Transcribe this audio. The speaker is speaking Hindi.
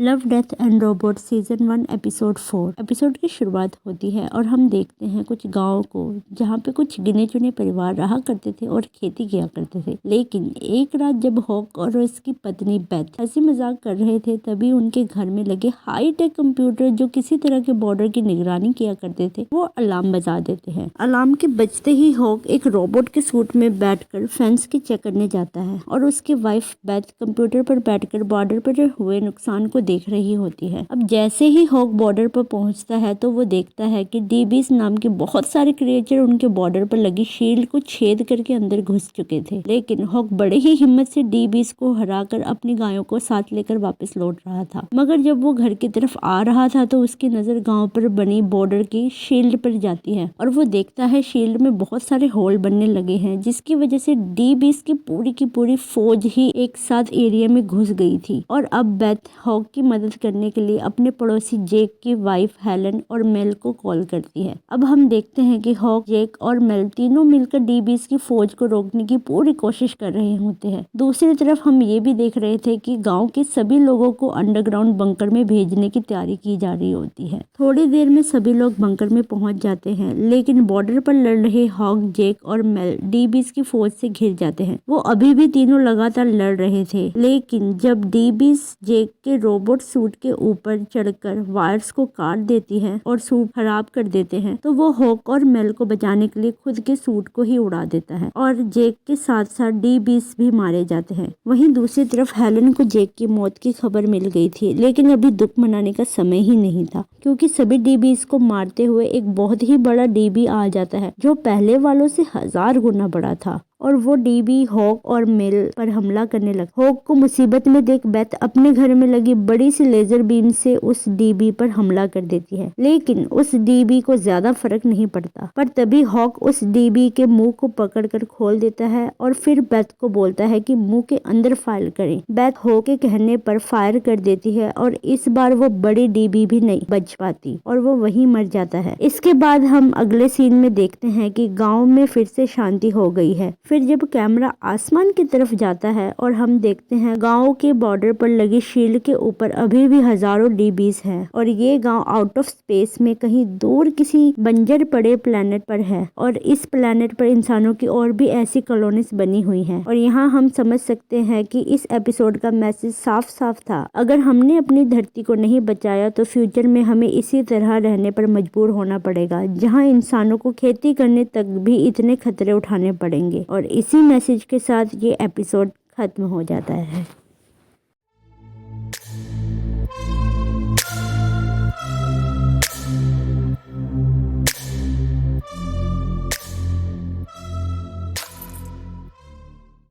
Love death and robot season 1 episode 4। Episode की शुरुआत होती है और हम देखते हैं कुछ गाँव को जहाँ पे कुछ गिने चुने परिवार रहा करते थे और खेती किया करते थे। लेकिन एक रात जब हॉक और उसकी पत्नी बेथ हंसी मजाक कर रहे थे तभी उनके घर में लगे हाई टेक कंप्यूटर जो किसी तरह के बॉर्डर की निगरानी किया करते थे वो अलार्म बजा देते हैं। अलार्म के बजते ही हॉक एक रोबोट के सूट में बैठकर फेंस की चेक करने जाता है और उसकी वाइफ बेथ कंप्यूटर पर बैठकर बॉर्डर पर हुए नुकसान को देख रही होती है। अब जैसे ही हॉक बॉर्डर पर पहुंचता है तो वो देखता है कि डीबीस नाम के बहुत सारे क्रिएचर उनके बॉर्डर पर लगी शील्ड को छेद करके अंदर घुस चुके थे। लेकिन हॉक बड़े ही हिम्मत से डीबीस को हराकर अपनी गायों को साथ लेकर वापस लौट रहा था। मगर जब वो घर की तरफ आ रहा था तो उसकी नजर गांव पर बनी बॉर्डर की शील्ड पर जाती है और वो देखता है शील्ड में बहुत सारे होल बनने लगे हैं जिसकी वजह से डीबीस की पूरी फौज ही एक साथ एरिया में घुस गई थी। और अब बेथ हॉक की मदद करने के लिए अपने पड़ोसी जेक की वाइफ हेलन और मेल को कॉल करती है। अब हम देखते हैं कि हॉक, जेक और मेल तीनों मिलकर डीबीस की फौज को रोकने की पूरी कोशिश कर रहे होते हैं। दूसरी तरफ हम ये भी देख रहे थे कि गांव के सभी लोगों को अंडरग्राउंड बंकर में भेजने की तैयारी की जा रही होती है। थोड़ी देर में सभी लोग बंकर में पहुंच जाते हैं लेकिन बॉर्डर पर लड़ रहे हॉक, जेक और मेल डीबीस की फौज से घिर जाते हैं। वो अभी भी तीनों लगातार लड़ रहे थे लेकिन जब डीबीस जेक के रोबोट सूट के ऊपर चढ़कर वायर्स को काट देती है और सूट खराब कर देते हैं तो वो हॉक और मेल को बचाने के लिए खुद के सूट को ही उड़ा देता है और जेक के साथ साथ डीबीस भी मारे जाते हैं। वहीं दूसरी तरफ हेलन को जेक की मौत की खबर मिल गई थी लेकिन अभी दुख मनाने का समय ही नहीं था क्योंकि सभी डीबीस को मारते हुए एक बहुत ही बड़ा डीबी आ जाता है जो पहले वालों से 1000 गुना बड़ा था और वो डीबी हॉक और मेल पर हमला करने लगा। हॉक को मुसीबत में देख बेथ अपने घर में लगी बड़ी सी लेजर बीम से उस डीबी पर हमला कर देती है लेकिन उस डीबी को ज्यादा फर्क नहीं पड़ता। पर तभी हॉक उस डीबी के मुंह को पकड़कर खोल देता है और फिर बेथ को बोलता है कि मुंह के अंदर फायर करें। बेथ हॉक के कहने पर फायर कर देती है और इस बार वो बड़ी डीबी भी नहीं बच पाती और वो वहीं मर जाता है। इसके बाद हम अगले सीन में देखते हैं कि गाँव में फिर से शांति हो गई है। फिर जब कैमरा आसमान की तरफ जाता है और हम देखते हैं गांव के बॉर्डर पर लगी शील्ड के ऊपर अभी भी हजारों डीबीज हैं और ये गांव आउट ऑफ स्पेस में कहीं दूर किसी बंजर पड़े प्लेनेट पर है और इस प्लेनेट पर इंसानों की और भी ऐसी कॉलोनीज बनी हुई हैं। और यहाँ हम समझ सकते हैं कि इस एपिसोड का मैसेज साफ साफ था, अगर हमने अपनी धरती को नहीं बचाया तो फ्यूचर में हमें इसी तरह रहने पर मजबूर होना पड़ेगा जहाँ इंसानों को खेती करने तक भी इतने खतरे उठाने पड़ेंगे। और इसी मैसेज के साथ ये एपिसोड खत्म हो जाता है।